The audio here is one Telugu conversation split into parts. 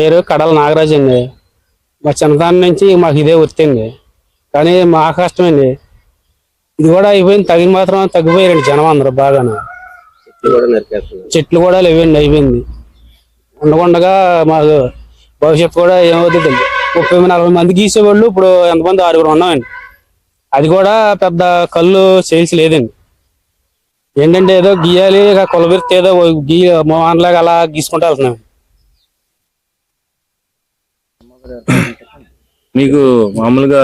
పేరు కడల నాగరాజు అండి. మా చిన్నదాని నుంచి మాకు ఇదే వృత్తి అండి. కానీ మా కష్టమండి. ఇది కూడా అయిపోయింది, తగిన మాత్రం తగ్గిపోయారండి జనం అందరూ బాగాను. చెట్లు కూడా లేవండి, అయిపోయింది. ఉండకుండా మాకు భవిష్యత్తు కూడా ఏమవుతుంది. 30-40 మంది గీసేవాళ్ళు ఇప్పుడు ఎంతమంది 6 ఉన్నామండి. అది కూడా పెద్ద కళ్ళు సేల్స్ లేదండి. ఏంటంటే ఏదో గీయాలి, కొలబెడితే ఏదో మోహన్లాగా అలా గీసుకుంటూ వెళ్తున్నాం. మీకు మామూలుగా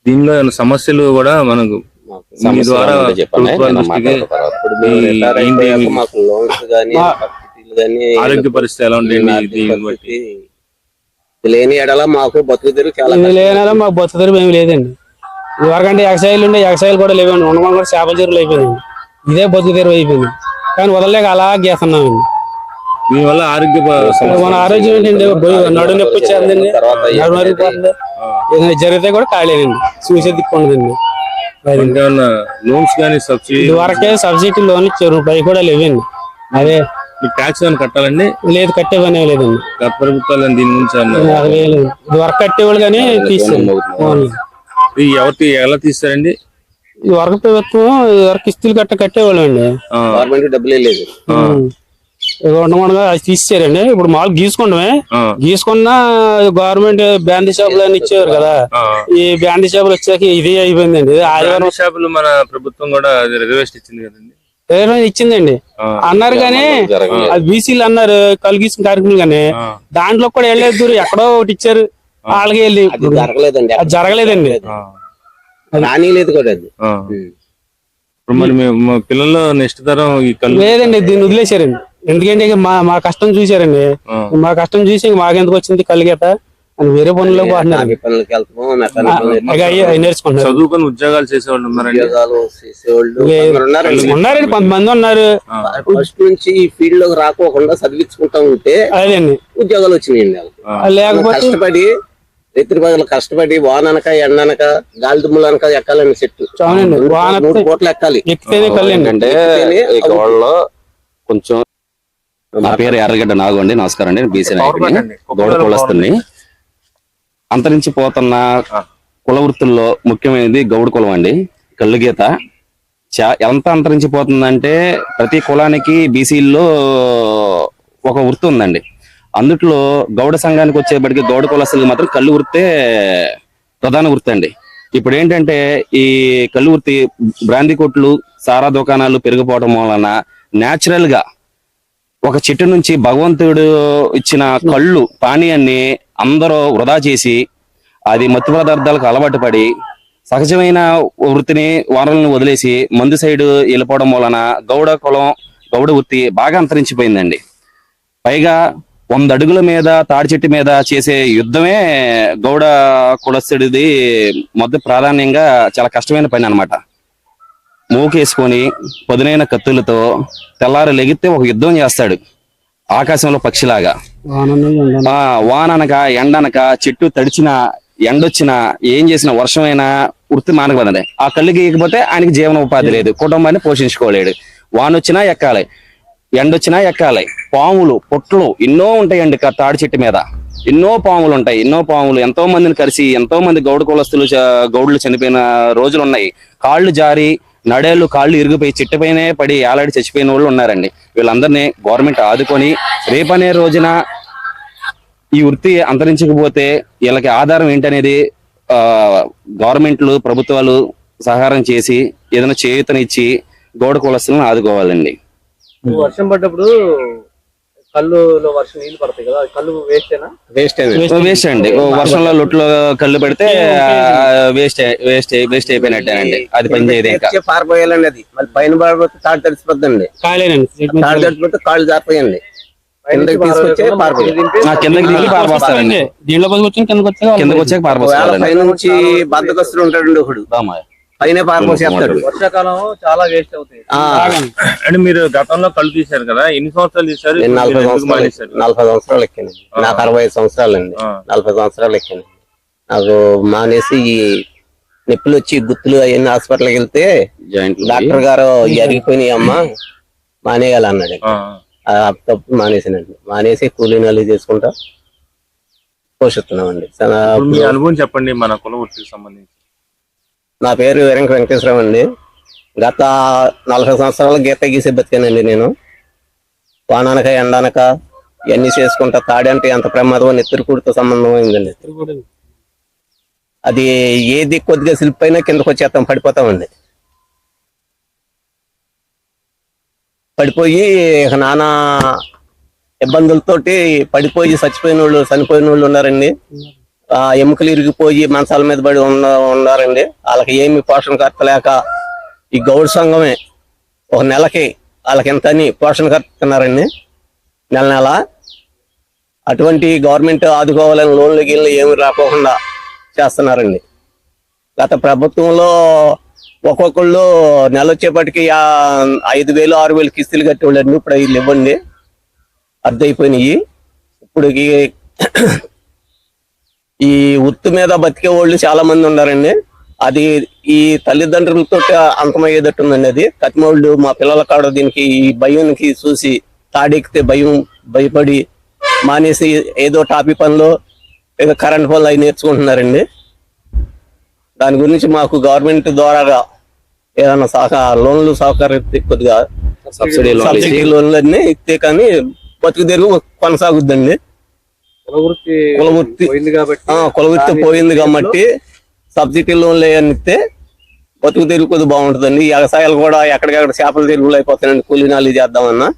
దీనిలో సమస్యలు కూడా మనకు మీ ద్వారా ఆరోగ్య పరిస్థితి ఎలా ఉంటుంది? లేని ఎడల మాకు బతుకు తెరువు చాలా మాకు బతుకు తెరువు ఏమి లేదండి. ఇదివరకంటే ఎగసాయిలు ఉండే, ఎగసాయిలు కూడా లేవండి. ఉండడం కూడా చేపల చెరువులు అయిపోయింది. ఇదే బతుకు తెరువు అయిపోయింది. కానీ వదలలేక అలా గీస్తున్నామండి. దీనివల్ల మన ఆరోగ్యం ఏంటండి, నడు నొప్పి వచ్చేదండి, ఏదైనా జరిగితే కూడా కాలేదండి, చూసే దిక్కుండదండి. లోన్స్ కానీ సబ్సిడీ ఇదివరకే సబ్సిడీ లోన్ ఇచ్చారు, పై కూడా లేవండి. అదే ట్యాక్స్ అని కట్టాలండి? లేదు, కట్టే పని లేదండి. గత ప్రభుత్వాలు దీని నుంచి ఇదివరకు కట్టేవాళ్ళు కానీ తీసారు. ఎవరికి ఎలా తీస్తారండి? ఇదివరకు ప్రభుత్వం ఇదివరకు కిస్తులు కట్టేవాళ్ళు అండి. గవర్నమెంట్ డబ్బులే లేదు, ఉండగా తీసేసారండి. ఇప్పుడు మామూలు గీసుకున్న గవర్నమెంట్ బ్యాండీ షాపులు అని ఇచ్చేవారు కదా. ఈ బ్యాండీ షాపులు వచ్చాక ఇది అయిపోయిందండి. ఆదివారం షాపులు మన ప్రభుత్వం కూడా రిజర్వేషన్ ఇచ్చింది కదండి. ఇచ్చిందండి అన్నారు కానీ అది బీసీలు అన్నారు కళ్ళు గీసిన కార్యక్రమం, కానీ దాంట్లో కూడా వెళ్ళలేదు. ఎక్కడో ఒకటి ఇచ్చారు, వాళ్ళకి వెళ్ళి జరగలేదండి. అది జరగలేదండి, రానిలేదు కూడా. అది ఇప్పుడు మరి మా పిల్లలు నెక్స్ట్ తరం ఈ కళ్ళు లేదండి, దీన్ని వదిలేశారండి. ఎందుకంటే మా కష్టం చూసారండి. మా కష్టం చూసి మాకెందుకు వచ్చింది కళ్ళు గీత అని వేరే పనుల్లో పోతున్నారు. నేర్చుకుంటున్నారు, చదువుకొని ఉద్యోగాలు చేసేవాళ్ళు ఉన్నారండి, కొంతమంది ఉన్నారు. ఫస్ట్ నుంచి ఈ ఫీల్డ్ లోకి రాకోకుండా చదివించుకుంటా ఉంటే అదేండి ఉద్యోగాలు వచ్చినాయండి. లేకపోతే కష్టపడి రైతు ప్రజలు కష్టపడి వాననక ఎండనక గాలి దుమ్ములనక ఎక్కాలండి చెట్టు. 3 కోట్లు ఎక్కాలి. అంటే కొంచెం నా పేరు ఎర్రగడ్డ నాగు అండి. నమస్కారం అండి. బీసీ నాయకుడిని, గౌడ కులస్తుని. అంతరించిపోతున్న కుల వృత్తుల్లో ముఖ్యమైనది గౌడ కులం అండి. కళ్ళు గీత ఎంత అంతరించిపోతుందంటే ప్రతి కులానికి బీసీల్లో ఒక వృత్తి ఉందండి. అందుట్లో గౌడ సంఘానికి వచ్చేప్పటికి గౌడ కులస్తులు మాత్రం కళ్ళు వృత్తే ప్రధాన వృత్తి అండి. ఇప్పుడు ఏంటంటే ఈ కళ్ళు వృత్తి బ్రాందీ కొట్లు, సారా దుకాణాలు పెరిగిపోవడం వలన న్యాచురల్ గా ఒక చెట్టు నుంచి భగవంతుడు ఇచ్చిన కళ్ళు పానీయాన్ని అందరూ వృధా చేసి అది మత్తు పదార్థాలకు అలవాటు పడి సహజమైన వృత్తిని వనరులను వదిలేసి మందు సైడ్ వెళ్ళిపోవడం వలన గౌడ కులం, గౌడ వృత్తి బాగా అంతరించిపోయిందండి. పైగా 100 అడుగుల మీద తాడి చెట్టు మీద చేసే యుద్ధమే గౌడ కులస్తుడిది మొదటి ప్రాధాన్యంగా చాలా కష్టమైన పని అనమాట. మూకేసుకొని పదునైన కత్తులతో తెల్లారు లెగితే ఒక యుద్ధం చేస్తాడు ఆకాశంలో పక్షిలాగా. వాననక ఎండనక చెట్టు తడిచిన ఎండొచ్చినా ఏం చేసిన వర్షమైనా వృత్తి మానకదండి. ఆ కళ్ళు గీయకపోతే ఆయనకి జీవనోపాధి లేదు, కుటుంబాన్ని పోషించుకోలేడు. వానొచ్చినా ఎక్కాలి, ఎండొచ్చినా ఎక్కాలి. పాములు, పొట్లు ఎన్నో ఉంటాయండి తాడి చెట్టు మీద. ఎన్నో పాములు ఉంటాయి, ఎన్నో పాములు ఎంతో మందిని కలిసి ఎంతో మంది గౌడ కులస్తులు గౌడులు చనిపోయిన రోజులు ఉన్నాయి. కాళ్ళు జారి నడేళ్లు కాళ్ళు ఇరిగిపోయి చెట్టుపైనే పడి ఏలాడి చచ్చిపోయిన వాళ్ళు ఉన్నారండి. వీళ్ళందరినీ గవర్నమెంట్ ఆదుకొని రేపనే రోజున ఈ వృత్తి అంతరించకపోతే వీళ్ళకి ఆధారం ఏంటనేది గవర్నమెంట్లు, ప్రభుత్వాలు సహారం చేసి ఏదైనా చేయూతనిచ్చి గౌడ కులస్తులను ఆదుకోవాలండి. వర్షం పడ్డప్పుడు కళ్ళులో వర్షం నీళ్లు పడతాయి కదా, కళ్ళు వేస్ట్ అండి. వర్షంలో లొట్లో కళ్ళు పెడితే వేస్ట్ అయిపోయినట్టేనండి. అది పని చేయదు. పారిపోయాలండి. అది మళ్ళీ పైన పడిపోతే తాడు తడిసిపోద్దండి. తాడు తడిసిపోతే కాళ్ళు జారిపోయండి. కిందకి పారిపోస్తారండి. కిందకి వచ్చాక పారిపోతారు. పైనుంచి బద్దకస్తులు ఉంటాడండి ఒకడు, పైన పారిపోసేస్తాడు. వర్షాకాలం చాలా వేస్ట్ అవుతాయి. అంటే మీరు గతంలో కళ్ళు తీశారు కదా, ఎన్ని సంవత్సరాలు తీశారు? 40 సంవత్సరాలు ఎక్కాను. నాకు 65 సంవత్సరాలు అండి. 40 సంవత్సరాలు ఎక్కాను. నాకు మానేసి ఈ నొప్పులు వచ్చి గుత్తులు అవన్నీ హాస్పిటల్కి వెళ్తే డాక్టర్ గారు అరిగిపోయినాయి అమ్మా మానేయాలన్నాడు. ఆ తప్పు మానేసానండి. మానేసి కూలీ నాలి చేసుకుంటా పోషిస్తున్నామండి. ఇప్పుడు మీ అనుభవం చెప్పండి మన కుల వృత్తికి సంబంధించి. నా పేరు వెంకటేశ్వరం అండి. గత 40 సంవత్సరాలు గీత గీసే బతికానండి నేను. వాననక ఎండనక ఇవన్నీ చేసుకుంటా. తాడి అంటే ఎంత ప్రమాదం, నెత్తురుకూడితో సంబంధం అయిందండి. అది ఏది కొద్దిగా స్లిప్ అయినా కిందకు వచ్చేస్తాం, పడిపోతామండి. పడిపోయి నానా ఇబ్బందులతోటి పడిపోయి చనిపోయిన వాళ్ళు ఉన్నారండి. ఎముకలు ఇరిగిపోయి మంచాల మీద పడి ఉన్నారండి. వాళ్ళకి ఏమి పోషణకర్త లేక ఈ గౌడ్ సంఘమే ఒక నెలకి వాళ్ళకి ఎంతని పోషణకర్తున్నారండి, నెల. అటువంటి గవర్నమెంట్ ఆదుకోవాలని లోన్లు గిన్లు ఏమి రాకోకుండా చేస్తున్నారండి. గత ప్రభుత్వంలో ఒక్కొక్కళ్ళు నెల వచ్చేపటికి 5,000 6,000 కిస్తీలు కట్టేవాళ్ళండి. ఇప్పుడు వీళ్ళు ఇవ్వండి, అద్దయిపోయినాయి. ఇప్పుడు ఈ వృత్తి మీద బతికే వాళ్ళు చాలా మంది ఉన్నారండి. అది ఈ తల్లిదండ్రులతో అంతమయ్యేటట్టుందండి. అది కతిమోళ్ళు మా పిల్లల కాడ దీనికి ఈ భయానికి చూసి తాడెక్కితే భయపడి మానేసి ఏదో టాపీ పనులు, ఏదో కరెంట్ పనులు అవి నేర్చుకుంటున్నారండి. దాని గురించి మాకు గవర్నమెంట్ ద్వారా ఏదైనా లోన్లు సహకరిస్తే కొద్దిగా సబ్సిడీ లోన్లు అన్నీ ఇస్తే కానీ బతుకు తెరుగు కొనసాగుద్దండి. కుల వృత్తి పోయింది కాబట్టి సబ్సిడీ లోన్లు ఏమన్నా ఇస్తే బతుకు తెరుగు కొద్దిగా బాగుంటుందండి. వ్యవసాయాలు కూడా ఎక్కడికెక్కడ చేపల తెరుగులు అయిపోతాయండి, కూలీ నాలి చేద్దామన్నా.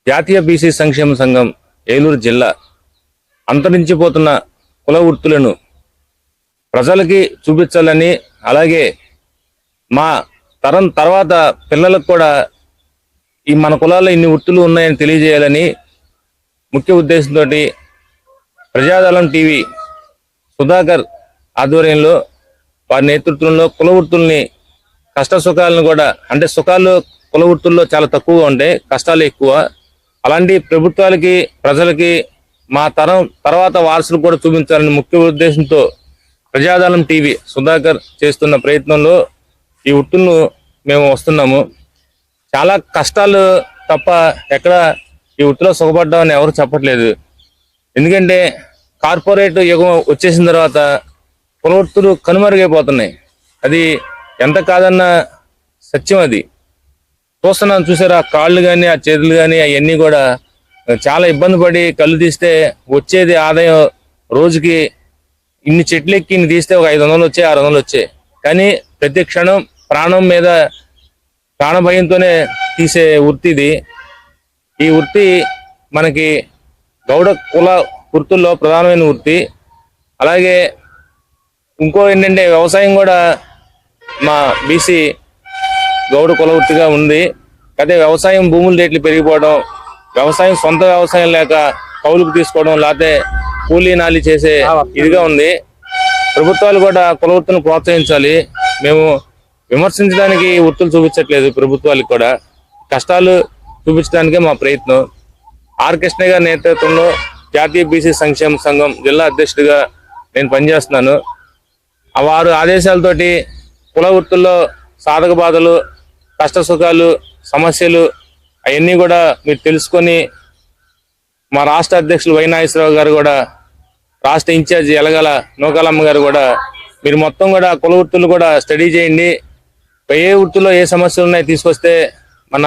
జాతీయ బీసీ సంక్షేమ సంఘం ఏలూరు జిల్లా అంతరించిపోతున్న కుల వృత్తులను ప్రజలకి చూపించాలని, అలాగే మా తరం తర్వాత పిల్లలకు కూడా ఈ మన కులాల్లో ఇన్ని వృత్తులు ఉన్నాయని తెలియజేయాలని ముఖ్య ఉద్దేశంతో ప్రజాదళం టీవీ సుధాకర్ ఆధ్వర్యంలో, వారి నేతృత్వంలో కుల వృత్తుల్ని కష్ట సుఖాలను కూడా, అంటే సుఖాలు కుల వృత్తుల్లో చాలా తక్కువగా ఉంటాయి, కష్టాలు ఎక్కువ. అలాంటి ప్రభుత్వాలకి ప్రజలకి మా తరం తర్వాత వారసులు కూడా చూపించాలని ముఖ్య ఉద్దేశంతో ప్రజాదళం టీవీ సుధాకర్ చేస్తున్న ప్రయత్నంలో ఈ వృత్తులను మేము వస్తున్నాము. చాలా కష్టాలు తప్ప ఎక్కడ ఈ వృత్తిలో సుఖపడ్డామని ఎవరు చెప్పట్లేదు. ఎందుకంటే కార్పొరేట్ యుగం వచ్చేసిన తర్వాత కుల వృత్తులు కనుమరుగైపోతున్నాయి. అది ఎంత కాదన్న సత్యం. అది చూస్తున్నాను, చూసారా, కాళ్ళు కానీ ఆ చేతులు కానీ అవన్నీ కూడా చాలా ఇబ్బంది పడి కళ్ళు తీస్తే వచ్చేది ఆదాయం రోజుకి ఇన్ని చెట్లు ఎక్కి ఇన్ని తీస్తే ఒక 500 వచ్చాయి, 600 వచ్చాయి. కానీ ప్రతి క్షణం ప్రాణ భయంతోనే తీసే వృత్తి ఇది. ఈ వృత్తి మనకి గౌడ కుల వృత్తుల్లో ప్రధానమైన వృత్తి. అలాగే ఇంకో ఏంటంటే వ్యవసాయం కూడా మా బీసీ గౌడ కుల వృత్తిగా ఉంది. అదే వ్యవసాయం భూముల రేట్లు పెరిగిపోవడం, వ్యవసాయం సొంత వ్యవసాయం లేక కౌలుకు తీసుకోవడం, లేకపోతే కూలీ నాలి చేసే ఇదిగా ఉంది. ప్రభుత్వాలు కూడా కుల వృత్తిని ప్రోత్సహించాలి. మేము విమర్శించడానికి వృత్తులు చూపించట్లేదు, ప్రభుత్వాలకు కూడా కష్టాలు చూపించడానికే మా ప్రయత్నం. ఆర్ కృష్ణ గారి నేతృత్వంలో జాతీయ బీసీ సంక్షేమ సంఘం జిల్లా అధ్యక్షుడిగా నేను పనిచేస్తున్నాను. వారు ఆదేశాలతోటి కుల వృత్తుల్లో సాధక బాధలు, కష్ట సుఖాలు, సమస్యలు అవన్నీ కూడా మీరు తెలుసుకొని, మా రాష్ట్ర అధ్యక్షులు వై నాగేశ్వరరావు గారు కూడా, రాష్ట్ర ఇన్ఛార్జి ఎలగల నూకాలమ్మ గారు కూడా, మీరు మొత్తం కూడా కుల వృత్తులు కూడా స్టడీ చేయండి. ఏ వృత్తిలో ఏ సమస్యలు ఉన్నాయి తీసుకొస్తే మన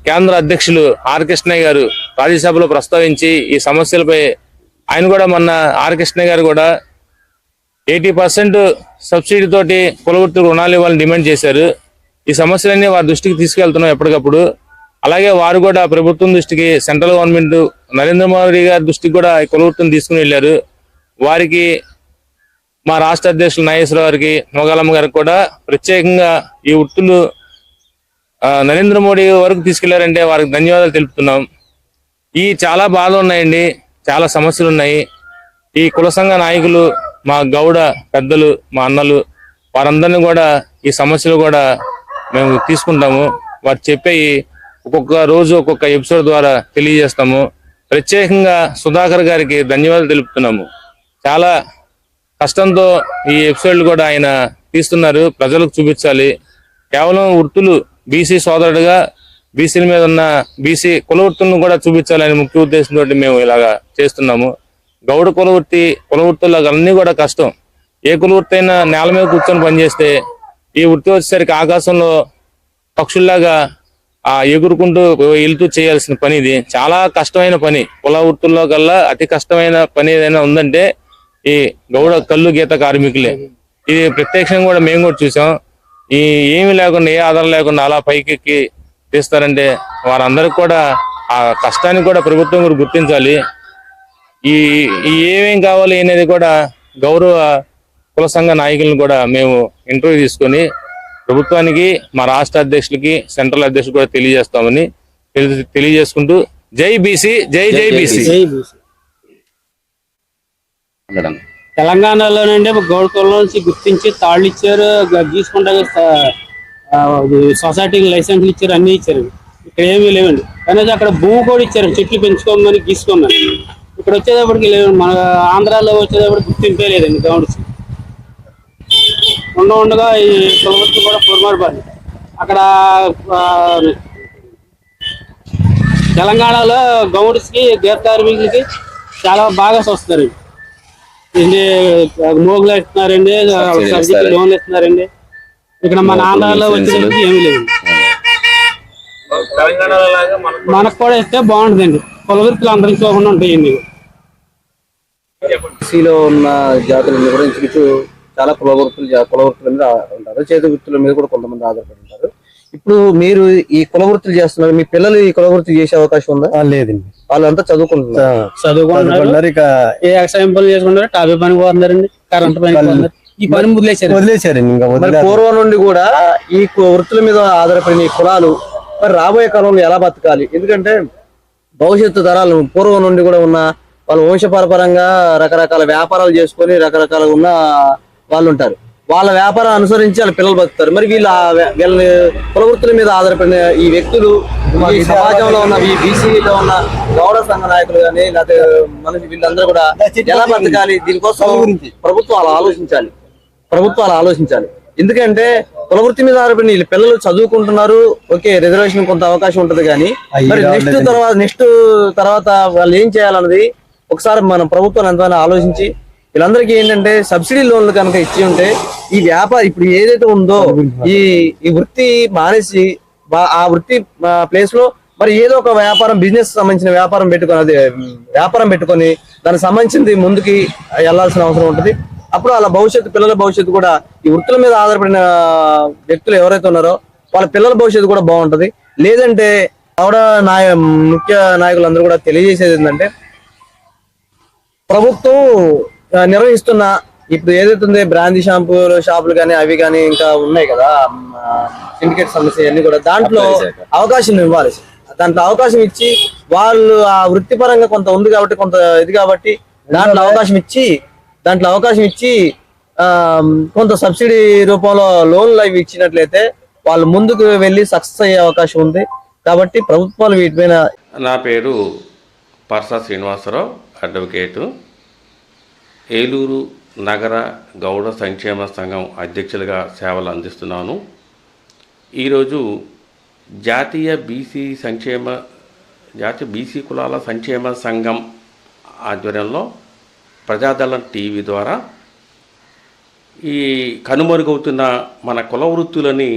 కేంద్ర అధ్యక్షులు ఆర్ కృష్ణయ్య గారు రాజ్యసభలో ప్రస్తావించి ఈ సమస్యలపై ఆయన కూడా మొన్న ఆర్ కృష్ణయ్య గారు కూడా 80% సబ్సిడీ తోటి కుల వృత్తులకు రుణాలు ఇవ్వాలని డిమాండ్ చేశారు. ఈ సమస్యలన్నీ వారి దృష్టికి తీసుకెళ్తున్నాం ఎప్పటికప్పుడు. అలాగే వారు కూడా ప్రభుత్వం దృష్టికి, సెంట్రల్ గవర్నమెంట్ నరేంద్ర మోడీ గారి దృష్టికి కూడా ఈ కుల వృత్తిని తీసుకుని వెళ్ళారు. వారికి మా రాష్ట్ర అధ్యక్షులు నాగేశ్వరరావు గారికి, నోగాలమ్మ గారికి కూడా ప్రత్యేకంగా ఈ వృత్తులు నరేంద్ర మోడీ వరకు తీసుకెళ్లారంటే వారికి ధన్యవాదాలు తెలుపుతున్నాం. ఈ చాలా బాధలు ఉన్నాయండి, చాలా సమస్యలు ఉన్నాయి. ఈ కుల సంఘ నాయకులు, మా గౌడ పెద్దలు, మా అన్నలు, వారందరినీ కూడా ఈ సమస్యలు కూడా మేము తీసుకుంటాము. వారు చెప్పే ఒక్కొక్క రోజు ఒక్కొక్క ఎపిసోడ్ ద్వారా తెలియజేస్తాము. ప్రత్యేకంగా సుధాకర్ గారికి ధన్యవాదాలు తెలుపుతున్నాము. చాలా కష్టంతో ఈ ఎపిసోడ్లు కూడా ఆయన తీస్తున్నారు, ప్రజలకు చూపించాలి. కేవలం వృత్తులు బీసీ సోదరుడిగా బీసీల మీద ఉన్న బీసీ కులవృత్తులను కూడా చూపించాలని ముఖ్య ఉద్దేశంతో మేము ఇలాగా చేస్తున్నాము. గౌడ కులవృత్తుల్లో అన్నీ కూడా కష్టం. ఏ కులవృత్తి అయినా నేల మీద కూర్చొని పనిచేస్తే, ఈ వృత్తి వచ్చేసరికి ఆకాశంలో పక్షుల్లాగా ఎగురుకుంటూ వెళ్తూ చేయాల్సిన పని. ఇది చాలా కష్టమైన పని. కుల వృత్తుల్లో కల్లా అతి కష్టమైన పని ఏదైనా ఉందంటే ఈ గౌడ కల్లు గీత కార్మికులే. ఇది ప్రత్యక్షంగా కూడా మేము కూడా చూసాం. ఈ ఏమీ లేకుండా, ఏ ఆధారం లేకుండా అలా పైకెక్కి తీస్తారంటే వారందరికి కూడా ఆ కష్టాన్ని కూడా ప్రభుత్వం కూడా గుర్తించాలి. ఈ ఏమేం కావాలి అనేది కూడా గౌరవ కుల సంఘ నాయకులను కూడా మేము ఇంటర్వ్యూ తీసుకొని ప్రభుత్వానికి, మా రాష్ట్ర అధ్యక్షులకి, సెంట్రల్ అధ్యక్షులు కూడా తెలియజేస్తామని తెలియజేసుకుంటూ జై బీసీ, జై జై బీసీ. తెలంగాణలోనండి గౌడ కులం నుంచి గుర్తించి తాళ్ళు ఇచ్చారు, గీసుకుంటా సొసైటీకి లైసెన్స్లు ఇచ్చారు, అన్ని ఇచ్చారు. ఇక్కడ ఏమీ లేవండి. కానీ అక్కడ భూమి కూడా ఇచ్చారు, చెట్లు పెంచుకోమని, గీసుకోమని. ఇక్కడ వచ్చేటప్పటికి లేవండి. మన ఆంధ్రాలో వచ్చేటప్పటికి గుర్తింపే లేదండి గౌడ్స్. ఉండగా ఈ కులవృత్తి కూడా పొరమారిపోయింది. అక్కడ తెలంగాణలో గౌడ్స్కి, గీత కార్మికులకి చాలా బాగా వస్తారు. మోగులు ఇస్తున్నారండి, సబ్సిడీ లోన్లు ఇస్తున్నారండి. ఇక్కడ మన ఆంధ్రాలో వచ్చేసరికి ఏమీ లేదు. మనకు కూడా ఇస్తే బాగుంటుందండి. కులవృత్తులు అందరికి కాకుండా ఉంటాయండి. బీసీలో ఉన్న జాతులను వివరించుకుంటూ చాలా కులవృత్తుల మీద ఉంటారు, చేతి వృత్తుల మీద కూడా కొంతమంది ఆధారపడి ఉంటారు. ఇప్పుడు మీరు ఈ కులవృత్తులు చేస్తున్నారు, మీ పిల్లలు ఈ కులవృత్తి చేసే అవకాశం ఉందా? లేదండి. వాళ్ళంతా చదువుకుంటున్నారు. ఇక ఏ వ్యవసాయం పనులు చేసుకుంటారు, టాపీ పని పోతున్నారండి, కరెంట్ పని పోతున్నారు. ఈ పని వదిలేశారండి. పూర్వం నుండి కూడా ఈ వృత్తుల మీద ఆధారపడిన ఈ కులాలు మరి రాబోయే కాలంలో ఎలా బతకాలి? ఎందుకంటే భవిష్యత్తు తరాలు పూర్వం నుండి కూడా ఉన్న వాళ్ళు వంశపరపరంగా రకరకాల వ్యాపారాలు చేసుకొని రకరకాల ఉన్న వాళ్ళు ఉంటారు. వాళ్ళ వ్యాపారం అనుసరించి వాళ్ళ పిల్లలు బతుకుతారు. మరి వీళ్ళ కులవృత్తుల మీద ఆధారపడిన ఈ వ్యక్తులు ఈ సమాజంలో ఉన్న ఈ బీసీలో ఉన్న గౌడ సంఘ నాయకులు కానీ లేకపోతే మన వీళ్ళందరూ కూడా ఎలా బతకాలి? దీనికోసం ప్రభుత్వాలు ఆలోచించాలి. ఎందుకంటే కులవృత్తి మీద ఆధారపడిన వీళ్ళ పిల్లలు చదువుకుంటున్నారు, ఓకే, రిజర్వేషన్ కొంత అవకాశం ఉంటుంది. కానీ మరి నెక్స్ట్ తర్వాత వాళ్ళు ఏం చేయాలన్నది ఒకసారి మనం ప్రభుత్వం ఎంతైనా ఆలోచించి వీళ్ళందరికీ ఏంటంటే సబ్సిడీ లోన్లు కనుక ఇచ్చి ఉంటే ఈ వ్యాపారం ఇప్పుడు ఏదైతే ఉందో ఈ వృత్తి మానేసి ఆ వృత్తి ప్లేస్ లో మరి ఏదో ఒక వ్యాపారం, బిజినెస్ సంబంధించిన వ్యాపారం పెట్టుకొని దానికి సంబంధించింది ముందుకి వెళ్లాల్సిన అవసరం ఉంటుంది. అప్పుడు వాళ్ళ పిల్లల భవిష్యత్తు కూడా ఈ వృత్తుల మీద ఆధారపడిన వ్యక్తులు ఎవరైతే ఉన్నారో వాళ్ళ పిల్లల భవిష్యత్తు కూడా బాగుంటది. లేదంటే ఆవిడ ముఖ్య నాయకులందరూ కూడా తెలియజేసేది ఏంటంటే ప్రభుత్వం నిర్వహిస్తున్న ఇప్పుడు ఏదైతే ఉందో బ్రాందీ షాపులు కానీ అవి కానీ ఇంకా ఉన్నాయి కదా, సిండికేట్ సమస్య అన్ని కూడా దాంట్లో అవకాశం ఇవ్వాలి. దాంట్లో అవకాశం ఇచ్చి వాళ్ళు ఆ వృత్తిపరంగా కొంత ఉంది కాబట్టి కొంత ఇది కాబట్టి దాంట్లో అవకాశం ఇచ్చి కొంత సబ్సిడీ రూపంలో లోన్లు అవి ఇచ్చినట్లయితే వాళ్ళు ముందుకు వెళ్ళి సక్సెస్ అయ్యే అవకాశం ఉంది. కాబట్టి ప్రభుత్వాలు వీటిపైన. నా పేరు పర్సా శ్రీనివాసరావు, అడ్వకేటు, ఏలూరు నగర గౌడ సంక్షేమ సంఘం అధ్యక్షులుగా సేవలు అందిస్తున్నాను. ఈరోజు జాతీయ బీసీ కులాల సంక్షేమ సంఘం ఆధ్వర్యంలో ప్రజాదళం టీవీ ద్వారా ఈ కనుమరుగవుతున్న మన కుల వృత్తులని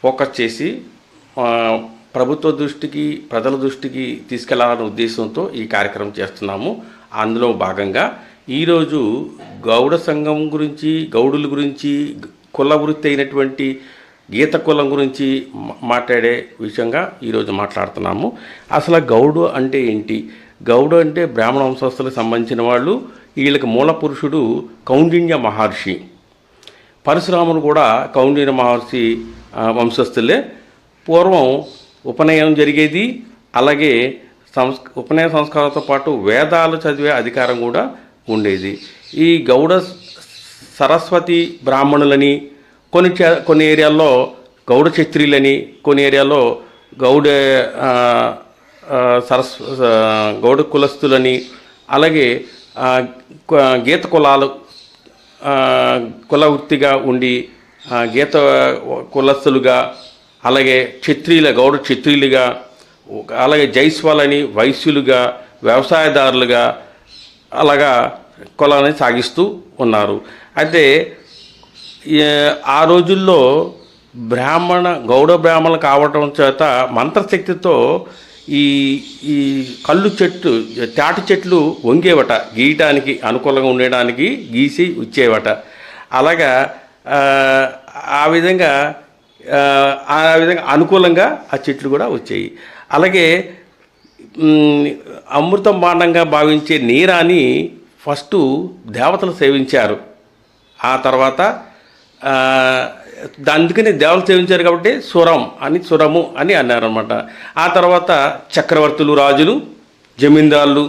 ఫోకస్ చేసి ప్రభుత్వ దృష్టికి, ప్రజల దృష్టికి తీసుకెళ్లాలనే ఉద్దేశంతో ఈ కార్యక్రమం చేస్తున్నాము. అందులో భాగంగా ఈరోజు గౌడ సంఘం గురించి, గౌడుల గురించి, కుల వృత్తి అయినటువంటి గీత కులం గురించి మాట్లాడే విషయంగా ఈరోజు మాట్లాడుతున్నాము. అసలు గౌడు అంటే ఏంటి? గౌడు అంటే బ్రాహ్మణ వంశస్థులకు సంబంధించిన వాళ్ళు. వీళ్ళకి మూల పురుషుడు కౌండిన్య మహర్షి. పరశురాముడు కూడా కౌండిన్య మహర్షి వంశస్థులే. పూర్వం ఉపనయనం జరిగేది, అలాగే ఉపనయన సంస్కారంతో పాటు వేదాలు చదివే అధికారం కూడా ఉండేది. ఈ గౌడ సరస్వతి బ్రాహ్మణులని, కొన్ని ఏరియాల్లో గౌడ క్షత్రియులని, కొన్ని ఏరియాల్లో గౌడ కులస్తులని, అలాగే గీత కులాలు కుల వృత్తిగా ఉండి గీత కులస్తులుగా, అలాగే గౌడ క్షత్రియులుగా, అలాగే జైస్వాలని వైశ్యులుగా, వ్యవసాయదారులుగా అలాగా కులాన్ని సాగిస్తూ ఉన్నారు. అయితే ఆ రోజుల్లో గౌడ బ్రాహ్మణులు కావటం చేత మంత్రశక్తితో ఈ తాటి చెట్లు వంగేవట, గీయటానికి అనుకూలంగా ఉండడానికి గీసి ఇచ్చేవట. అలాగా ఆ విధంగా అనుకూలంగా ఆ చెట్లు కూడా వచ్చాయి. అలాగే అమృతం భాండంగా భావించే నీరాని ఫస్ట్ దేవతలు సేవించారు. ఆ తర్వాత అందుకని దేవతలు సేవించారు కాబట్టి సురము అని అన్నారన్నమాట. ఆ తర్వాత చక్రవర్తులు, రాజులు, జమీందారులు,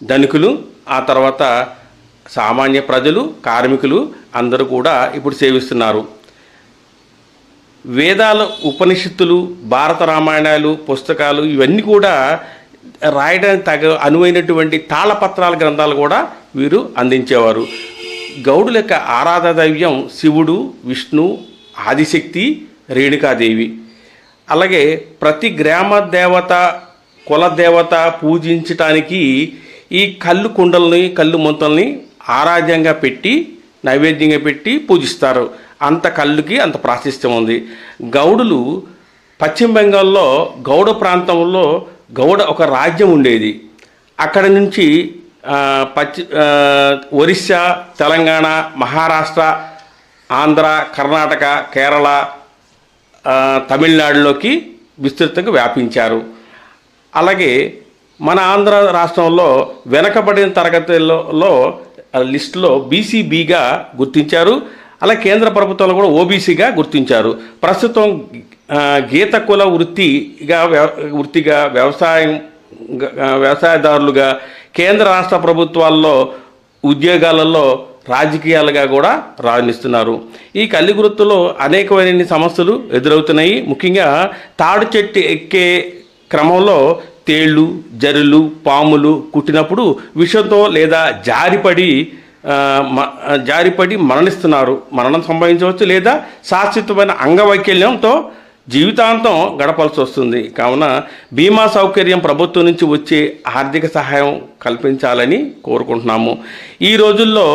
ధనికులు, ఆ తర్వాత సామాన్య ప్రజలు, కార్మికులు అందరూ కూడా ఇప్పుడు సేవిస్తున్నారు. వేదాలు, ఉపనిషత్తులు, భారత రామాయణాలు, పుస్తకాలు ఇవన్నీ కూడా రాయడానికి అనువైనటువంటి తాళపత్రాల గ్రంథాలు కూడా వీరు అందించేవారు. గౌడుల యొక్క ఆరాధన దైవ్యం శివుడు, విష్ణు, ఆదిశక్తి, రేణుకాదేవి. అలాగే ప్రతి గ్రామ దేవత, కుల దేవత పూజించటానికి ఈ కళ్ళు కుండల్ని, కళ్ళు మొంతల్ని ఆరాధ్యంగా పెట్టి, నైవేద్యంగా పెట్టి పూజిస్తారు. అంత కళ్ళుకి అంత ప్రాశస్త్యం ఉంది. గౌడులు పశ్చిమ బెంగాల్లో గౌడ ప్రాంతంలో ఒక రాజ్యం ఉండేది. అక్కడ నుంచి ఒరిస్సా, తెలంగాణ, మహారాష్ట్ర, ఆంధ్ర, కర్ణాటక, కేరళ, తమిళనాడులోకి విస్తృతంగా వ్యాపించారు. అలాగే మన ఆంధ్ర రాష్ట్రంలో వెనకబడిన తరగతుల్లో లిస్టులో బీసీబీగా గుర్తించారు. అలా కేంద్ర ప్రభుత్వంలో కూడా ఓబీసీగా గుర్తించారు. ప్రస్తుతం గీత కుల వృత్తిగా వ్యవసాయదారులుగా కేంద్ర రాష్ట్ర ప్రభుత్వాల్లో ఉద్యోగాలలో రాజకీయాలుగా కూడా రాణిస్తున్నారు. ఈ కల్లి వృత్తిలో అనేకమైన సమస్యలు ఎదురవుతున్నాయి. ముఖ్యంగా తాడు చెట్టు ఎక్కే క్రమంలో తేళ్ళు, జరులు, పాములు కుట్టినప్పుడు విషంతో లేదా జారిపడి మరణిస్తున్నారు. మరణం సంభవించవచ్చు, లేదా శాశ్వతమైన అంగవైకల్యంతో జీవితాంతం గడపాల్సి వస్తుంది. కావున బీమా సౌకర్యం ప్రభుత్వం నుంచి వచ్చే ఆర్థిక సహాయం కల్పించాలని కోరుకుంటున్నాము. ఈ రోజుల్లో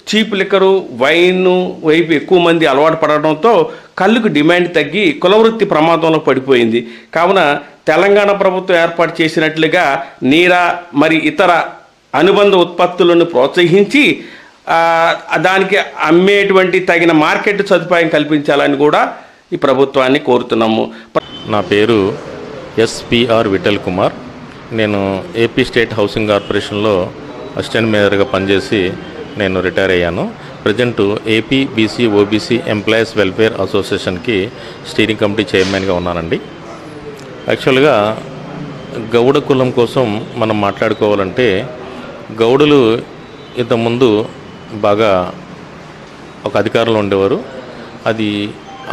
చీప్ లిక్కరు, వైన్ వైపు ఎక్కువ మంది అలవాటు పడడంతో కళ్ళుకు డిమాండ్ తగ్గి కులవృత్తి ప్రమాదంలో పడిపోయింది. కావున తెలంగాణ ప్రభుత్వం ఏర్పాటు చేసినట్లుగా నీరా మరి ఇతర అనుబంధ ఉత్పత్తులను ప్రోత్సహించి దానికి అమ్మేటువంటి తగిన మార్కెట్ సదుపాయం కల్పించాలని కూడా ఈ ప్రభుత్వాన్ని కోరుతున్నాము. నా పేరు ఎస్పిఆర్ విఠల్ కుమార్. నేను ఏపీ స్టేట్ హౌసింగ్ కార్పొరేషన్లో అసిస్టెంట్ మేనేజర్గా పనిచేసి నేను రిటైర్ అయ్యాను. Present AP BC OBC employees welfare అసోసియేషన్కి స్టీరింగ్ కమిటీ చైర్మన్గా ఉన్నానండి. యాక్చువల్గా గౌడ కులం కోసం మనం మాట్లాడుకోవాలంటే గౌడులు ఇంతకుముందు బాగా ఒక అధికారంలో ఉండేవారు. అది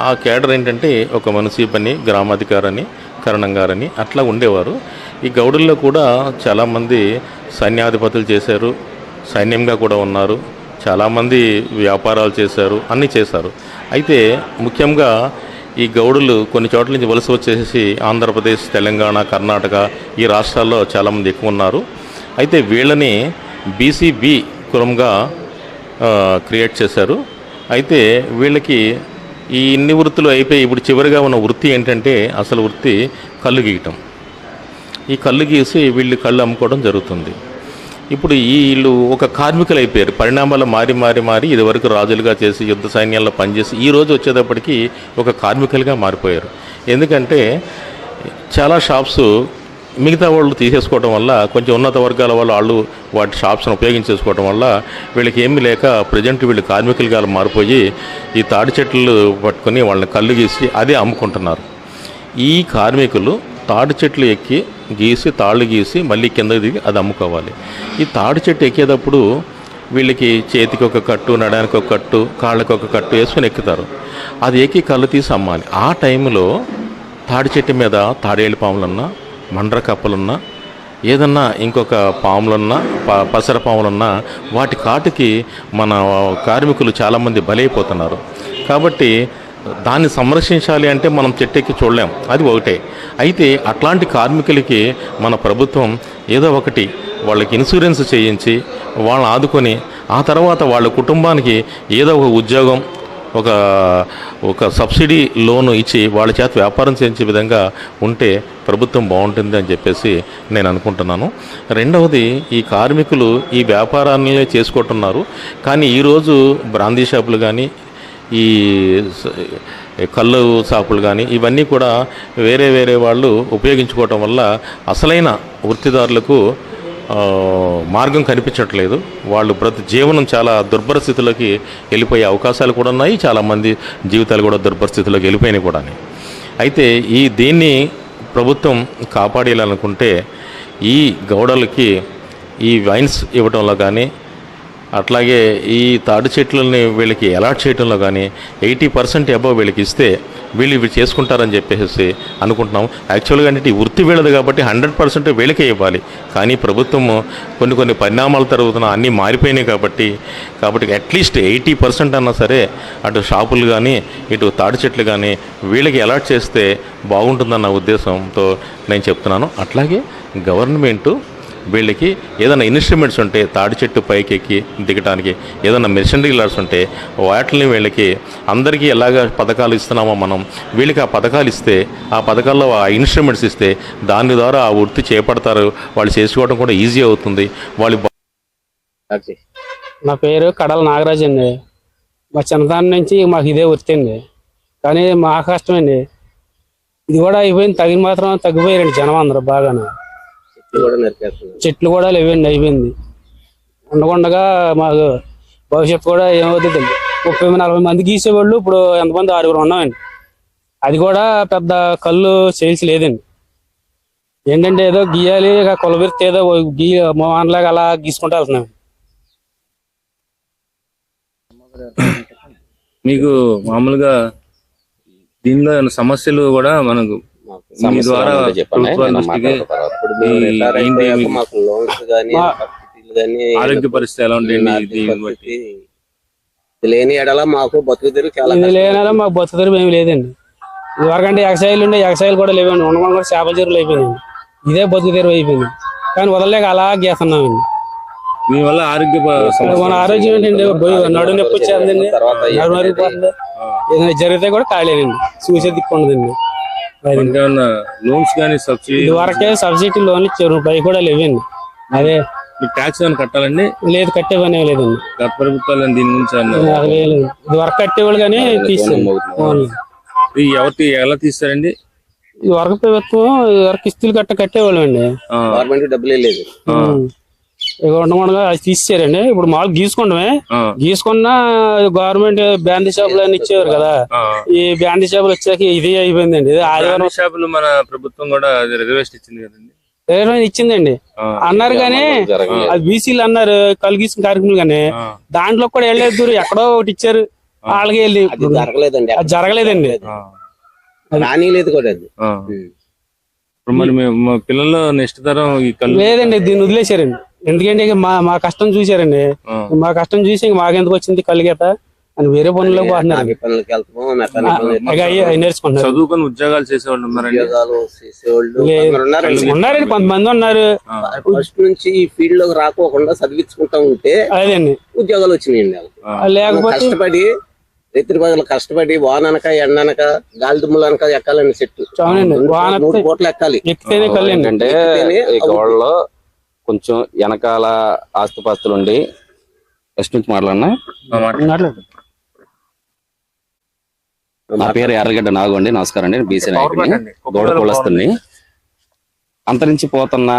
ఆ కేడర్ ఏంటంటే ఒక మున్సిపని, గ్రామాధికారని, కరణంగారని అట్లా ఉండేవారు. ఈ గౌడుల్లో కూడా చాలామంది సైన్యాధిపతులు చేశారు, సైన్యంగా కూడా ఉన్నారు, చాలామంది వ్యాపారాలు చేశారు, అన్నీ చేశారు. అయితే ముఖ్యంగా ఈ గౌడులు కొన్ని చోట్ల నుంచి వలస వచ్చేసి ఆంధ్రప్రదేశ్, తెలంగాణ, కర్ణాటక ఈ రాష్ట్రాల్లో చాలామంది ఎక్కువ ఉన్నారు. అయితే వీళ్ళని బీసీబీ కులంగా క్రియేట్ చేశారు. అయితే వీళ్ళకి ఈ ఇన్ని వృత్తులు అయిపోయి ఇప్పుడు చివరిగా ఉన్న వృత్తి ఏంటంటే అసలు వృత్తి కళ్ళు గీయటం. ఈ కళ్ళు గీసి వీళ్ళు కళ్ళు అమ్ముకోవడం జరుగుతుంది. ఇప్పుడు వీళ్ళు ఒక కార్మికులు అయిపోయారు. పరిణామాలు మారి ఇదివరకు రాజులుగా చేసి యుద్ధ సైన్యాల్లో పనిచేసి ఈ రోజు వచ్చేటప్పటికి ఒక కార్మికులుగా మారిపోయారు. ఎందుకంటే చాలా షాప్స్ మిగతా వాళ్ళు తీసేసుకోవడం వల్ల, కొంచెం ఉన్నత వర్గాల వాళ్ళు వాటి షాప్స్ను ఉపయోగించేసుకోవడం వల్ల వీళ్ళకి ఏమీ లేక ప్రజెంట్ వీళ్ళు కార్మికులుగా మారిపోయి ఈ తాడి చెట్లు పట్టుకొని వాళ్ళని కళ్ళు గీసి అదే అమ్ముకుంటున్నారు. ఈ కార్మికులు తాడి చెట్లు ఎక్కి గీసి తాళ్ళు గీసి మళ్ళీ కిందకి దిగి అది అమ్ముకోవాలి. ఈ తాడి చెట్టు ఎక్కేటప్పుడు వీళ్ళకి చేతికి ఒక కట్టు, నడానికి ఒక కట్టు, కాళ్ళకి ఒక కట్టు వేసుకొని ఎక్కుతారు. అది ఎక్కి కళ్ళు తీసి అమ్మాలి. ఆ టైంలో తాడి చెట్టు మీద తాడేళ్ళు పాములున్నా, మండ్ర కప్పలున్నా, ఏదన్నా ఇంకొక పాములున్నా, పసర పాములున్నా వాటి కాటుకి మన కార్మికులు చాలామంది బలైపోతున్నారు. కాబట్టి దాన్ని సంరక్షించాలి అంటే మనం చెట్టెక్కి చూడలేం, అది ఒకటే. అయితే అట్లాంటి కార్మికులకి మన ప్రభుత్వం ఏదో ఒకటి వాళ్ళకి ఇన్సూరెన్స్ చేయించి వాళ్ళని ఆదుకొని ఆ తర్వాత వాళ్ళ కుటుంబానికి ఏదో ఒక ఉద్యోగం, ఒక సబ్సిడీ లోను ఇచ్చి వాళ్ళ చేత వ్యాపారం చేయించే విధంగా ఉంటే ప్రభుత్వం బాగుంటుంది అని చెప్పేసి నేను అనుకుంటున్నాను. రెండవది, ఈ కార్మికులు ఈ వ్యాపారాన్ని చేసుకుంటున్నారు, కానీ ఈరోజు బ్రాందీ షాపులు కానీ ఈ కళ్ళు షాపులు కానీ ఇవన్నీ కూడా వేరే వాళ్ళు ఉపయోగించుకోవటం వల్ల అసలైన వృత్తిదారులకు మార్గం కనిపించట్లేదు. వాళ్ళు జీవనం చాలా దుర్భరస్థితిలోకి వెళ్ళిపోయే అవకాశాలు కూడా ఉన్నాయి. చాలామంది జీవితాలు కూడా దుర్భరస్థితిలోకి వెళ్ళిపోయినాయి కూడా. అయితే దీన్ని ప్రభుత్వం కాపాడేయాలనుకుంటే ఈ గౌడలకి ఈ వైన్స్ ఇవ్వడంలో కానీ, అట్లాగే ఈ తాటి చెట్లని వీళ్ళకి అలాట్ చేయడంలో కానీ 80% అబవ్ వీళ్ళకి ఇస్తే వీళ్ళు ఇవి చేసుకుంటారని చెప్పేసి అనుకుంటున్నాం. యాక్చువల్గా అంటే ఈ వృత్తి వీళ్ళది కాబట్టి 100% వీళ్ళకే ఇవ్వాలి. కానీ ప్రభుత్వము కొన్ని పరిణామాలు జరుగుతున్నా అన్నీ మారిపోయినాయి కాబట్టి అట్లీస్ట్ 80% అన్నా సరే అటు షాపులు కానీ ఇటు తాటి చెట్లు కానీ వీళ్ళకి అలాట్ చేస్తే బాగుంటుందన్న ఉద్దేశంతో నేను చెప్తున్నాను. అట్లాగే గవర్నమెంటు వీళ్ళకి ఏదైనా ఇన్స్ట్రుమెంట్స్ ఉంటే తాడి చెట్టు పైకెక్కి దిగడానికి ఏదైనా మెషినరీ లాడ్స్ ఉంటే వాటిని వీళ్ళకి అందరికీ ఎలాగ పథకాలు ఇస్తున్నామో మనం వీళ్ళకి ఆ పథకాలు ఇస్తే, ఆ పథకాల్లో ఆ ఇన్స్ట్రుమెంట్స్ ఇస్తే దాని ద్వారా ఆ వృత్తి చేపడతారు. వాళ్ళు చేసుకోవడం కూడా ఈజీ అవుతుంది. వాళ్ళు నా పేరు కడల నాగరాజు అండి. మా చిన్నదాని నుంచి మాకు ఇదే వృత్తి అండి. కానీ మా కష్టమండి. ఇది కూడా అయిపోయింది, తగిన మాత్రం తగ్గిపోయారండి జనం అందరూ బాగానే. చెట్లు కూడా లేవండి, అయిపోయింది. ఉండకుండా మాకు భవిష్యత్తు కూడా ఏమవుతుంది. 30-40 మంది గీసేవాళ్ళు ఇప్పుడు ఎంతమంది 6 ఉన్నామండి. అది కూడా పెద్ద కళ్ళు సేల్స్ లేదండి. ఏంటంటే ఏదో గీయాలి, కొలబెరితే ఏదో మోహన్లాగా అలా గీసుకుంటూ వెళ్తున్నాం. మీకు మామూలుగా దీనిలో సమస్యలు కూడా మనకు మీ ద్వారా ఆరోగ్య పరిస్థితి ఎలా ఉంటుంది? లేని ఎడల మాకు బతుకుదెరువు చాలా మాకు బతుకుదెరువు ఏమి లేదండి. ఇదివరకంటే ఎగసాయిలు ఉండే, ఎగసాయిలు కూడా లేవండి. ఉండడం కూడా చేపల చెరువులు అయిపోయినాయండి. ఇదే బతుకుదెరువు అయిపోయింది. కానీ వదలలేక అలా గీస్తున్నామండి. మీ వల్ల మన ఆరోగ్యం ఏంటండి, నడు నొప్పి వచ్చేదండి, ఏదైనా జరిగితే కూడా ఖాళీనండి, చూసే దిక్కుండదండి. లోన్స్ కానీ సబ్సిడీ ఇదివరకే సబ్సిడీ లోన్ ఇచ్చారు, రూపాయి కూడా లేవండి. అదే ట్యాక్స్ ఏమైనా కట్టాలండి? లేదు, కట్టే పని లేదండి. గత ప్రభుత్వాలు దీని గురించి ఇదివరకు కట్టేవాళ్ళు కానీ తీసారు. ఎవరికి ఎలా తీస్తారండి? ఇదివరకు ప్రభుత్వం ఇదివరకు కిస్తులు కట్టేవాళ్ళు అండి. గవర్నమెంట్ డబ్బులే లేదు, ఉండకుండా అది తీసేసారండి. ఇప్పుడు మామూలు గీసుకున్నా గవర్నమెంట్ బ్యాండీ షాపులు అని ఇచ్చేవారు కదా. ఈ బ్యాండీ షాపులు వచ్చాక ఇది అయిపోయిందండి. ఆదివారం షాపులు మన ప్రభుత్వం కూడా రిజర్వేషన్ ఇచ్చింది కదండి. రిజర్వేషన్ ఇచ్చిందండి అన్నారు, కానీ అది బీసీలు అన్నారు కళ్ళు గీసిన కార్యక్రమాలు, కానీ దాంట్లో కూడా వెళ్ళలేదు. ఎక్కడో ఒకటి ఇచ్చారు వాళ్ళకి వెళ్ళి, జరగలేదండి. అది జరగలేదండి, రానిలేదు కూడా. మరి మా పిల్లలు నెక్స్ట్ తరం లేదండి, దీన్ని వదిలేశారండి. ఎందుకంటే మా కష్టం చూసారండి. మా కష్టం చూసి మాకెందుకు వచ్చింది కలిగేత అని వేరే పనుల్లో పోతున్నారు. నేర్చుకుంటున్నారు, చదువుకొని ఉద్యోగాలు చేసేవాళ్ళు ఉన్నారండి, కొంతమంది ఉన్నారు. ఫస్ట్ నుంచి ఈ ఫీల్డ్ లోకి రాకోకుండా చదివించుకుంటా ఉంటే అదేండి ఉద్యోగాలు వచ్చినాయండి. లేకపోతే కష్టపడి రైతుల ప్రజలు కష్టపడి వాననక ఎండనక గాలి దుమ్ములనక ఎక్కాలండి చెట్టు. 3 కోట్లు ఎక్కాలి. ఏంటంటే ఈ గోడలో కొంచెం వెనకాల ఆస్తుపాస్తులు ఉండి ఫస్ట్ నుంచి మాట్లాడినా. నా పేరు ఎర్రగడ్డ నాగండి. నమస్కారం అండి. బీసీ నాయకుడిని, గౌడ కులస్తుని. అంతరించిపోతున్న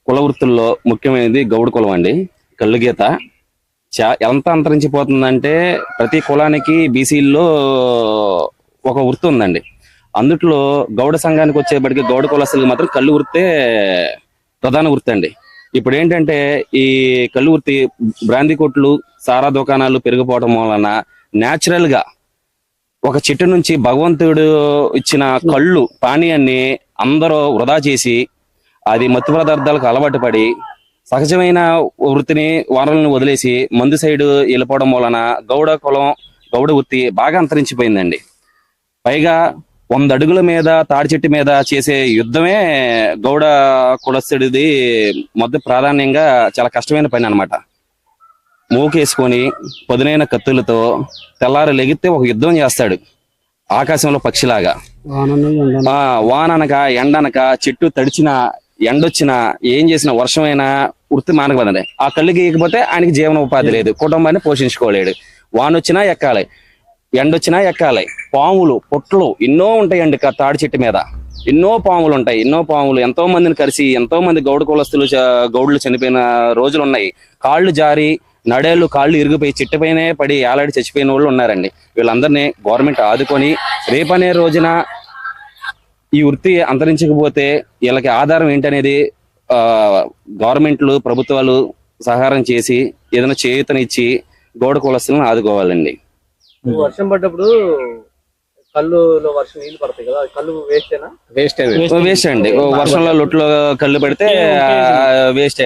కుల వృత్తుల్లో ముఖ్యమైనది గౌడ కులం అండి. కళ్ళు గీత ఎంత అంతరించిపోతుందంటే ప్రతి కులానికి బీసీల్లో ఒక వృత్తి ఉందండి. అందుట్లో గౌడ సంఘానికి వచ్చేప్పటికి గౌడ కులస్తులకి మాత్రం కళ్ళు వృత్తే ప్రధాన వృత్తి అండి. ఇప్పుడు ఏంటంటే ఈ కళ్ళు వృత్తి బ్రాందీ కొట్లు, సారా దుకాణాలు పెరిగిపోవడం వలన న్యాచురల్ గా ఒక చెట్టు నుంచి భగవంతుడు ఇచ్చిన కళ్ళు పానీయాన్ని అందరూ వృధా చేసి అది మత్తు పదార్థాలకు అలవాటు పడి సహజమైన వృత్తిని వనరులను వదిలేసి మందు సైడ్ వెళ్ళిపోవడం వలన గౌడ కులం, గౌడ వృత్తి బాగా అంతరించిపోయిందండి. పైగా 100 అడుగుల మీద తాడి చెట్టు మీద చేసే యుద్ధమే గౌడ కులస్తుడిది మొదటి ప్రాధాన్యంగా చాలా కష్టమైన పని అన్నమాట. మూకేసుకొని పదునైన కత్తులతో తెల్లారు లెగితే ఒక యుద్ధం చేస్తాడు ఆకాశంలో పక్షిలాగా. వాననక ఎండనక చెట్టు తడిచిన ఎండొచ్చినా ఏం చేసినా వర్షమైనా వృత్తి మానకపదండి. ఆ కళ్ళు గీయకపోతే ఆయనకి జీవనోపాధి లేదు, కుటుంబాన్ని పోషించుకోలేడు. వానొచ్చినా ఎక్కాలి, ఎండొచ్చినా ఎక్కాలి. పాములు పొట్లు ఎన్నో ఉంటాయండి తాడి చెట్టు మీద. ఎన్నో పాములు ఉంటాయి, ఎన్నో పాములు ఎంతో మందిని కలిసి ఎంతో మంది గౌడ కులస్తులు గౌడులు చనిపోయిన రోజులు ఉన్నాయి. కాళ్ళు జారి నడేళ్లు కాళ్ళు ఇరిగిపోయి చెట్టుపైనే పడి ఏలాడి చచ్చిపోయిన వాళ్ళు ఉన్నారండి. వీళ్ళందరినీ గవర్నమెంట్ ఆదుకొని రేపనే రోజున ఈ వృత్తి అంతరించకపోతే వీళ్ళకి ఆధారం ఏంటనేది గవర్నమెంట్లు ప్రభుత్వాలు సహారం చేసి ఏదైనా చేయూతనిచ్చి గౌడ కులస్తులను ఆదుకోవాలండి. వర్షం పడ్డప్పుడు కళ్ళులో వర్షం నీళ్లు పడతాయి కదా, కళ్ళు వేస్టేనా? వేస్ట్ అండి. వర్షంలో లొట్లో కళ్ళు పడితే వేస్ట్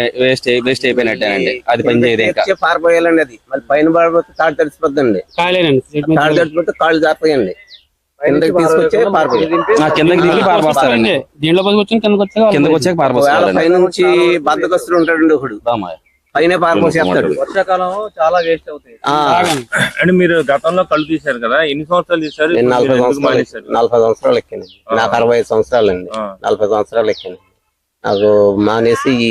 అయిపోయినట్టేనండి. అది పని చేయదు. ఇంకా పారిపోయాలండి. అది మళ్ళీ పైన పడిపోతే తాడు తడిసిపోద్దండి. తాడు తడిసిపోతే కాళ్ళు జారిపోయండి. కిందకి తీసుకొచ్చే కిందకి దిగి పారిపోస్తారండి. కిందకి వచ్చాక పారిపోస్తారు. పైనుంచి బద్దకస్తులు ఉంటాడండి ఒకడు, పైన పారిపోసేస్తాడు. వర్షాకాలం చాలా వేస్ట్ అవుతాయి. అంటే మీరు గతంలో కళ్ళు తీశారు కదా, ఎన్ని సంవత్సరాలు తీశారు? 40 సంవత్సరాలు ఎక్కాను. నాకు 65 సంవత్సరాలు అండి. 40 సంవత్సరాలు ఎక్కాను. నాకు మానేసి ఈ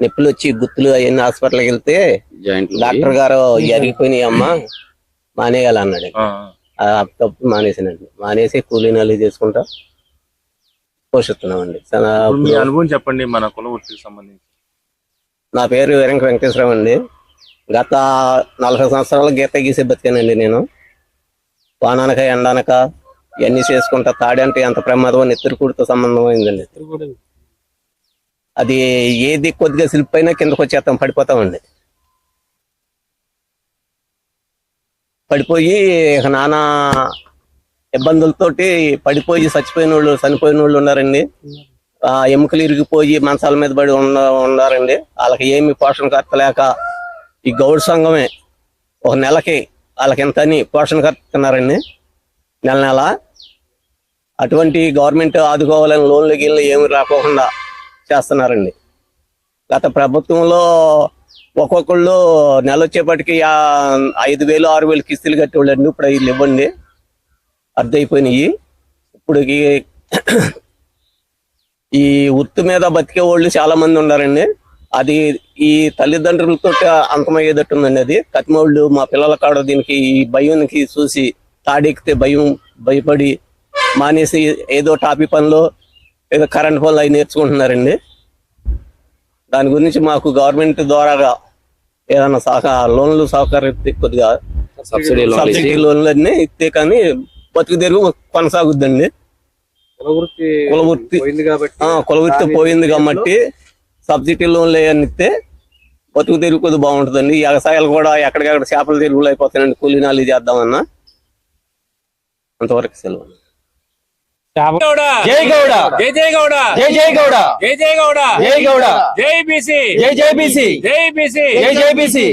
నొప్పులు వచ్చి గుత్తులు అవన్నీ హాస్పిటల్కి వెళ్తే డాక్టర్ గారు జరిగిపోయినాయి అమ్మా మానేయాలన్నాడు. తప్పు మానేసానండి. మానేసి కూలీనాలు చేసుకుంటా పోషిస్తున్నామండి. మీ అనుభవం చెప్పండి మన కుల వృత్తికి సంబంధించి. నా పేరు వెంకటేశ్వరరావు అండి. గత 40 సంవత్సరాలు గీత గీసే బతికానండి నేను. వాననక ఎండనక ఇవన్నీ చేసుకుంటా. తాడి అంటే ఎంత ప్రమాదం, నెత్తిరికూడితో సంబంధం అయిందండి. అది ఏది కొద్దిగా స్లిప్ అయినా కిందకు వచ్చేస్తాం, పడిపోతామండి. పడిపోయి నానా ఇబ్బందులతోటి పడిపోయి చనిపోయిన వాళ్ళు ఉన్నారండి. ఎముకలు ఇరిగిపోయి మంచాల మీద పడి ఉన్నారండి. వాళ్ళకి ఏమి పోషణ ఖర్చు లేక ఈ గౌడ సంఘమే ఒక నెలకి వాళ్ళకి ఎంతని పోషణ ఖర్చుతున్నారండి నెల. అటువంటి గవర్నమెంట్ ఆదుకోవాలని లోన్లు గిళ్ళు ఏమి రాకోకుండా చేస్తున్నారండి. గత ప్రభుత్వంలో ఒక్కొక్కళ్ళు నెల వచ్చేపటికి 5,000 6,000 కిస్తులు కట్టేవాళ్ళండి. ఇప్పుడు వీళ్ళు ఇవ్వండి అర్థమైపోయినాయి. ఇప్పుడు ఈ వృత్తి మీద బతికే వాళ్ళు చాలా మంది ఉన్నారండి. అది ఈ తల్లిదండ్రులతో అంతమయ్యేటట్టుందండి. అది కతిమోళ్ళు మా పిల్లల కాడ దీనికి ఈ భయానికి చూసి తాడెక్కితే భయపడి మానేసి ఏదో టాపీ పనులు ఏదో కరెంట్ పనులు అవి నేర్చుకుంటున్నారండి. దాని గురించి మాకు గవర్నమెంట్ ద్వారా ఏదైనా లోన్లు సహకారం కొద్దిగా సబ్సిడీ లోన్లు అన్నీ ఇస్తే కానీ బతుకు తెరుగు కొనసాగుద్దండి. కులవృత్తి పోయింది కాబట్టి సబ్సిడీ లోన్లు ఏమన్నా ఇస్తే బతుకు తెరుగు కొద్దిగా బాగుంటుందండి. వ్యవసాయాలు కూడా ఎక్కడికెక్కడ చేపల తెరుగులు అయిపోతాయండి. కూలీనాలు చేద్దామన్నా అంతవరకు సెలవు. జై గౌడ, జై జై గౌడ, జై జై గౌడ, జై జై గౌడ, జై గౌడ, జై బీసీ, జై జై బీసీ, జై బీసీ, జై జై బీసీ.